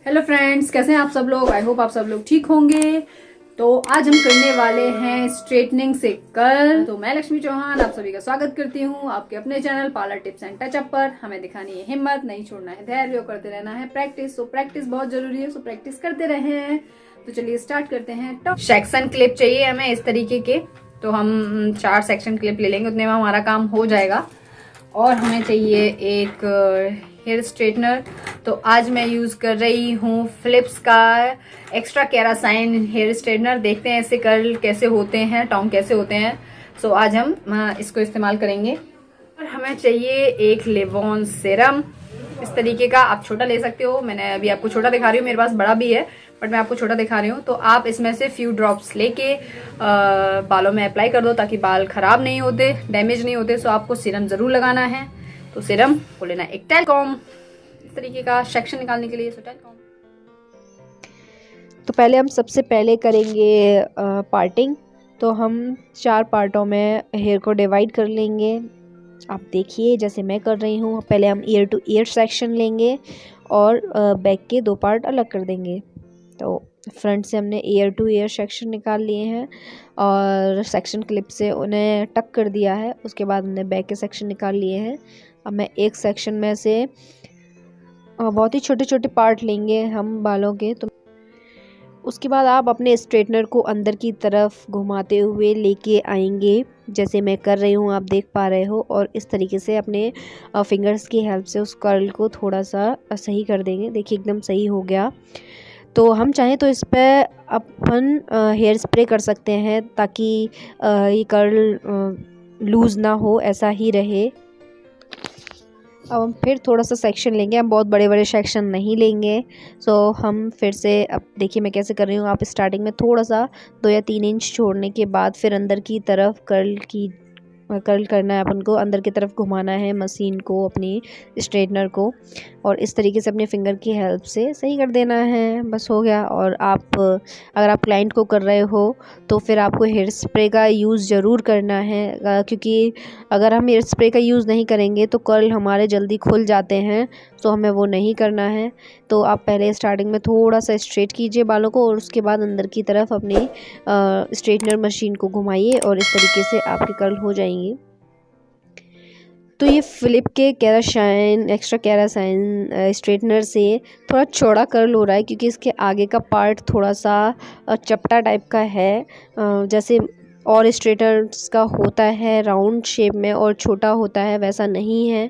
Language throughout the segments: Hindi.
हेलो फ्रेंड्स, कैसे हैं आप सब लोग। आई होप आप सब लोग ठीक होंगे। तो आज हम करने वाले हैं स्ट्रेटनिंग से कर्ल। तो मैं लक्ष्मी चौहान आप सभी का स्वागत करती हूँ आपके अपने channel parlour tips and touch-up पर। हमें दिखानी है हिम्मत, नहीं छोड़ना है धैर्य, करते रहना है प्रैक्टिस। तो प्रैक्टिस बहुत जरूरी है, सो प्रैक्टिस करते रहे हैं। तो चलिए स्टार्ट करते हैं। टॉप सेक्शन क्लिप चाहिए हमें इस तरीके के, तो हम 4 सेक्शन क्लिप ले लेंगे, उतने में हमारा काम हो जाएगा। और हमें चाहिए एक हेयर स्ट्रेटनर। तो आज मैं यूज़ कर रही हूँ फिलिप्स का एक्स्ट्रा केरासाइन हेयर स्ट्रेटनर। देखते हैं इससे कर्ल कैसे होते हैं, टॉन्ग कैसे होते हैं। सो आज हम इसको इस्तेमाल करेंगे। और हमें चाहिए एक लेवॉन सीरम इस तरीके का। आप छोटा ले सकते हो, मैंने अभी आपको छोटा दिखा रही हूँ, मेरे पास बड़ा भी है बट मैं आपको छोटा दिखा रही हूँ। तो आप इसमें से फ्यू ड्रॉप्स लेके बालों में अप्लाई कर दो ताकि बाल खराब नहीं होते, डैमेज नहीं होते। सो आपको सीरम ज़रूर लगाना है। तो सीरम को लेना है एक टेलकॉम इस तरीके का सेक्शन निकालने के लिए। सो टेलकॉम तो पहले हम सबसे पहले करेंगे पार्टिंग। तो हम 4 पार्टों में हेयर को डिवाइड कर लेंगे। आप देखिए जैसे मैं कर रही हूँ। पहले हम ईयर टू ईयर सेक्शन लेंगे और बैक के 2 पार्ट अलग कर देंगे। तो फ्रंट से हमने ईयर टू ईयर सेक्शन निकाल लिए हैं और सेक्शन क्लिप से उन्हें टक कर दिया है। उसके बाद हमने बैक के सेक्शन निकाल लिए हैं। अब मैं एक सेक्शन में से बहुत ही छोटे छोटे पार्ट लेंगे हम बालों के। तो उसके बाद आप अपने स्ट्रेटनर को अंदर की तरफ घुमाते हुए लेके आएंगे, जैसे मैं कर रही हूँ, आप देख पा रहे हो। और इस तरीके से अपने फिंगर्स की हेल्प से उस कर्ल को थोड़ा सा सही कर देंगे। देखिए एकदम सही हो गया। तो हम चाहें तो इस पर अपन हेयर स्प्रे कर सकते हैं ताकि ये कर्ल लूज़ ना हो, ऐसा ही रहे। अब हम फिर थोड़ा सा सेक्शन लेंगे, हम बहुत बड़े बड़े सेक्शन नहीं लेंगे। सो हम फिर से, अब देखिए मैं कैसे कर रही हूँ। आप स्टार्टिंग में थोड़ा सा 2 या 3 इंच छोड़ने के बाद फिर अंदर की तरफ कर्ल करना है अपन को, अंदर की तरफ घुमाना है मशीन को, अपनी स्ट्रेटनर को, और इस तरीके से अपने फिंगर की हेल्प से सही कर देना है। बस हो गया। और आप अगर आप क्लाइंट को कर रहे हो तो फिर आपको हेयर स्प्रे का यूज़ ज़रूर करना है, क्योंकि अगर हम हेयर स्प्रे का यूज़ नहीं करेंगे तो कर्ल हमारे जल्दी खुल जाते हैं। सो हमें वो नहीं करना है। तो आप पहले स्टार्टिंग में थोड़ा सा स्ट्रेट कीजिए बालों को और उसके बाद अंदर की तरफ अपनी स्ट्रेटनर मशीन को घुमाइए और इस तरीके से आपके कर्ल हो जाएंगे। तो ये फिलिप के केराशाइन एक्स्ट्रा केरासाइन स्ट्रेटनर से थोड़ा चौड़ा कर्ल हो रहा है, क्योंकि इसके आगे का पार्ट थोड़ा सा चपटा टाइप का है, जैसे और स्ट्रेटनर्स का होता है राउंड शेप में और छोटा होता है, वैसा नहीं है।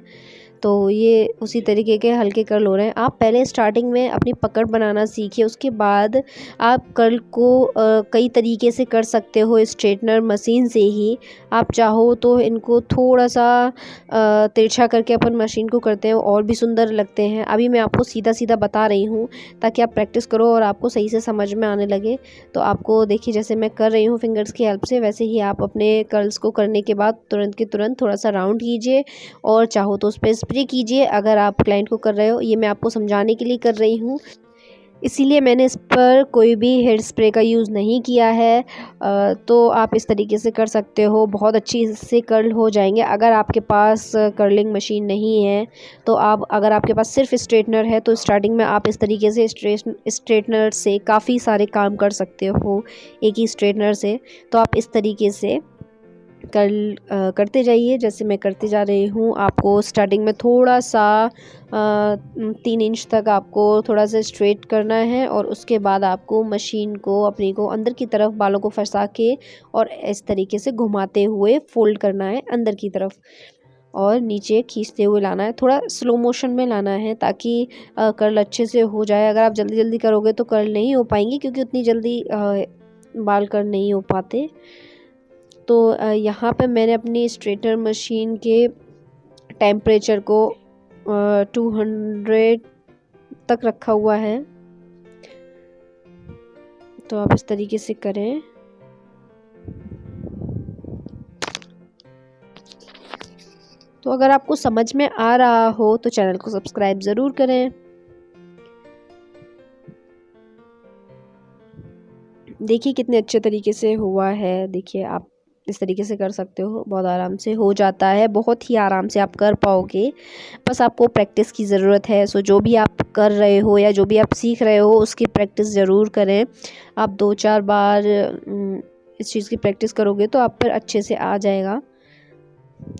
तो ये उसी तरीके के हल्के कर्ल हो रहे हैं। आप पहले स्टार्टिंग में अपनी पकड़ बनाना सीखिए, उसके बाद आप कर्ल को कई तरीके से कर सकते हो स्ट्रेटनर मशीन से ही। आप चाहो तो इनको थोड़ा सा तिरछा करके अपन मशीन को करते हैं और भी सुंदर लगते हैं। अभी मैं आपको सीधा सीधा बता रही हूँ ताकि आप प्रैक्टिस करो और आपको सही से समझ में आने लगे। तो आपको देखिए जैसे मैं कर रही हूँ फिंगर्स की हेल्प से, वैसे ही आप अपने कर्ल्स को करने के बाद तुरंत के तुरंत थोड़ा सा राउंड कीजिए और चाहो तो उस पर स्प्रे कीजिए। अगर आप क्लाइंट को कर रहे हो, ये मैं आपको समझाने के लिए कर रही हूँ, इसीलिए मैंने इस पर कोई भी हेयर स्प्रे का यूज़ नहीं किया है। तो आप इस तरीके से कर सकते हो, बहुत अच्छी से कर्ल हो जाएंगे। अगर आपके पास कर्लिंग मशीन नहीं है तो आप, अगर आपके पास सिर्फ स्ट्रेटनर है तो स्टार्टिंग में आप इस तरीके से स्ट्रेटनर से काफ़ी सारे काम कर सकते हो एक ही स्ट्रेटनर से। तो आप इस तरीके से करते जाइए जैसे मैं करते जा रही हूँ। आपको स्टार्टिंग में थोड़ा सा 3 इंच तक आपको थोड़ा सा स्ट्रेट करना है और उसके बाद आपको मशीन को अपनी को अंदर की तरफ बालों को फंसा के और इस तरीके से घुमाते हुए फोल्ड करना है अंदर की तरफ और नीचे खींचते हुए लाना है। थोड़ा स्लो मोशन में लाना है ताकि कर्ल अच्छे से हो जाए। अगर आप जल्दी जल्दी करोगे तो कर्ल नहीं हो पाएंगी, क्योंकि उतनी जल्दी बाल कर्ल नहीं हो पाते। तो यहाँ पे मैंने अपनी स्ट्रेटनर मशीन के टेम्परेचर को 200 तक रखा हुआ है। तो आप इस तरीके से करें। तो अगर आपको समझ में आ रहा हो तो चैनल को सब्सक्राइब ज़रूर करें। देखिए कितने अच्छे तरीके से हुआ है। देखिए आप इस तरीके से कर सकते हो, बहुत आराम से हो जाता है, बहुत ही आराम से आप कर पाओगे। बस आपको प्रैक्टिस की ज़रूरत है। सो जो भी आप कर रहे हो या जो भी आप सीख रहे हो उसकी प्रैक्टिस ज़रूर करें। आप 2-4 बार इस चीज़ की प्रैक्टिस करोगे तो आप पर अच्छे से आ जाएगा।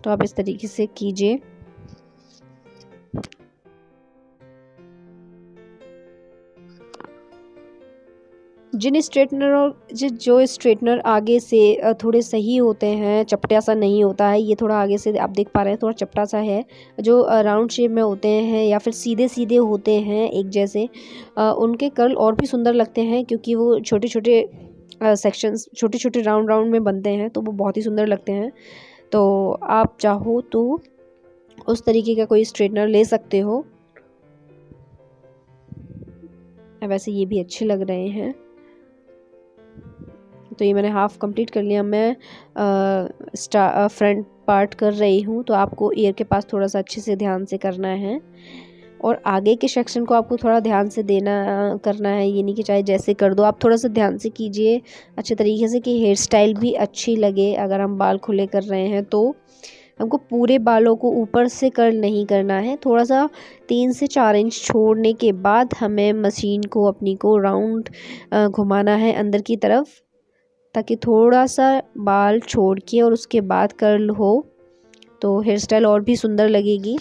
तो आप इस तरीके से कीजिए। जिन स्ट्रेटनर और जो स्ट्रेटनर आगे से थोड़े सही होते हैं, चपटा सा नहीं होता है, ये थोड़ा आगे से आप देख पा रहे हैं थोड़ा चपटा सा है। जो राउंड शेप में होते हैं या फिर सीधे सीधे होते हैं एक जैसे, उनके कर्ल और भी सुंदर लगते हैं क्योंकि वो छोटे छोटे सेक्शंस, छोटे छोटे राउंड राउंड में बनते हैं, तो वो बहुत ही सुंदर लगते हैं। तो आप चाहो तो उस तरीके का कोई स्ट्रेटनर ले सकते हो। वैसे ये भी अच्छे लग रहे हैं। तो ये मैंने हाफ कंप्लीट कर लिया। मैं फ्रंट पार्ट कर रही हूँ, तो आपको ईयर के पास थोड़ा सा अच्छे से ध्यान से करना है और आगे के सेक्शन को आपको थोड़ा ध्यान से करना है। ये नहीं कि चाहे जैसे कर दो, आप थोड़ा सा ध्यान से कीजिए अच्छे तरीके से कि हेयर स्टाइल भी अच्छी लगे। अगर हम बाल खुले कर रहे हैं तो हमको पूरे बालों को ऊपर से कर्ल नहीं करना है, थोड़ा सा 3 से 4 इंच छोड़ने के बाद हमें मशीन को अपनी को राउंड घुमाना है अंदर की तरफ, ताकि थोड़ा सा बाल छोड़ के और उसके बाद कर्ल हो तो हेयर स्टाइल और भी सुंदर लगेगी।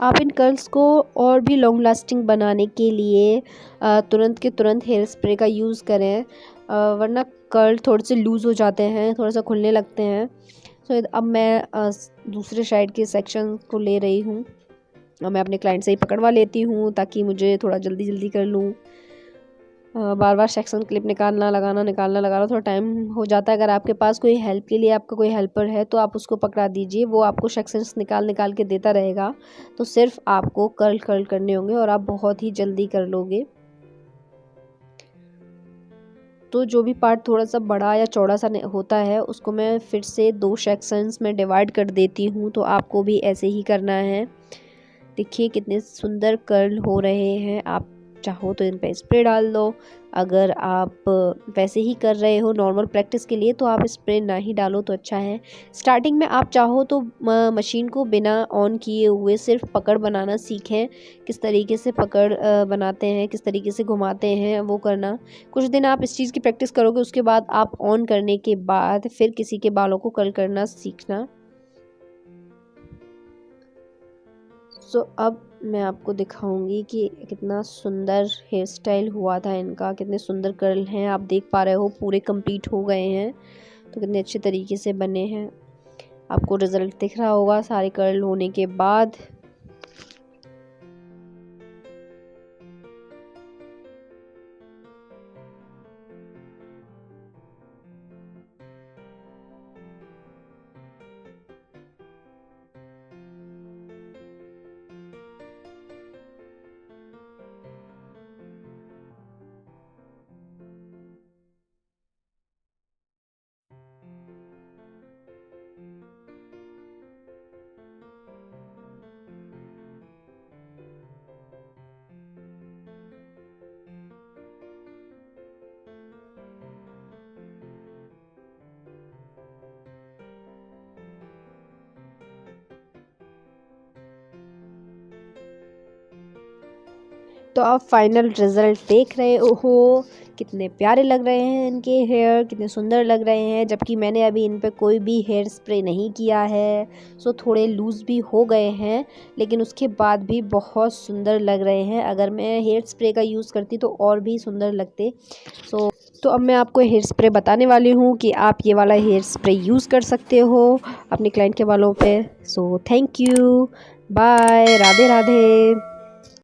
आप इन कर्ल्स को और भी लॉन्ग लास्टिंग बनाने के लिए तुरंत के तुरंत हेयर स्प्रे का यूज़ करें, वरना कर्ल थोड़े से लूज़ हो जाते हैं, थोड़ा सा खुलने लगते हैं। तो अब मैं दूसरे साइड के सेक्शन को ले रही हूँ। मैं अपने क्लाइंट से ही पकड़वा लेती हूँ ताकि मुझे थोड़ा जल्दी जल्दी कर लूँ। बार बार सेक्शन क्लिप निकालना लगाना थोड़ा टाइम हो जाता है। अगर आपके पास कोई हेल्प के लिए आपका कोई हेल्पर है तो आप उसको पकड़ा दीजिए, वो आपको सेक्शंस निकाल के देता रहेगा। तो सिर्फ आपको कर्ल करने होंगे और आप बहुत ही जल्दी कर लोगे। तो जो भी पार्ट थोड़ा सा बड़ा या चौड़ा सा होता है उसको मैं फिर से 2 सेक्शंस में डिवाइड कर देती हूँ। तो आपको भी ऐसे ही करना है। देखिए कितने सुंदर कर्ल हो रहे हैं। आप चाहो तो इन पे स्प्रे डाल दो। अगर आप वैसे ही कर रहे हो नॉर्मल प्रैक्टिस के लिए तो आप स्प्रे ना ही डालो तो अच्छा है। स्टार्टिंग में आप चाहो तो मशीन को बिना ऑन किए हुए सिर्फ पकड़ बनाना सीखें, किस तरीके से पकड़ बनाते हैं, किस तरीके से घुमाते हैं, वो करना। कुछ दिन आप इस चीज़ की प्रैक्टिस करोगे, उसके बाद आप ऑन करने के बाद फिर किसी के बालों को कर्ल करना सीखना। सो अब मैं आपको दिखाऊंगी कि कितना सुंदर हेयर स्टाइल हुआ था इनका, कितने सुंदर कर्ल हैं। आप देख पा रहे हो पूरे कंप्लीट हो गए हैं, तो कितने अच्छे तरीके से बने हैं। आपको रिजल्ट दिख रहा होगा सारे कर्ल होने के बाद। तो आप फाइनल रिज़ल्ट देख रहे हो, कितने प्यारे लग रहे हैं इनके हेयर, कितने सुंदर लग रहे हैं। जबकि मैंने अभी इन पे कोई भी हेयर स्प्रे नहीं किया है, सो थोड़े लूज़ भी हो गए हैं, लेकिन उसके बाद भी बहुत सुंदर लग रहे हैं। अगर मैं हेयर स्प्रे का यूज़ करती तो और भी सुंदर लगते। तो अब मैं आपको हेयर स्प्रे बताने वाली हूँ कि आप ये वाला हेयर स्प्रे यूज़ कर सकते हो अपने क्लाइंट के बालों पे। So thank you, bye, Radhe Radhe.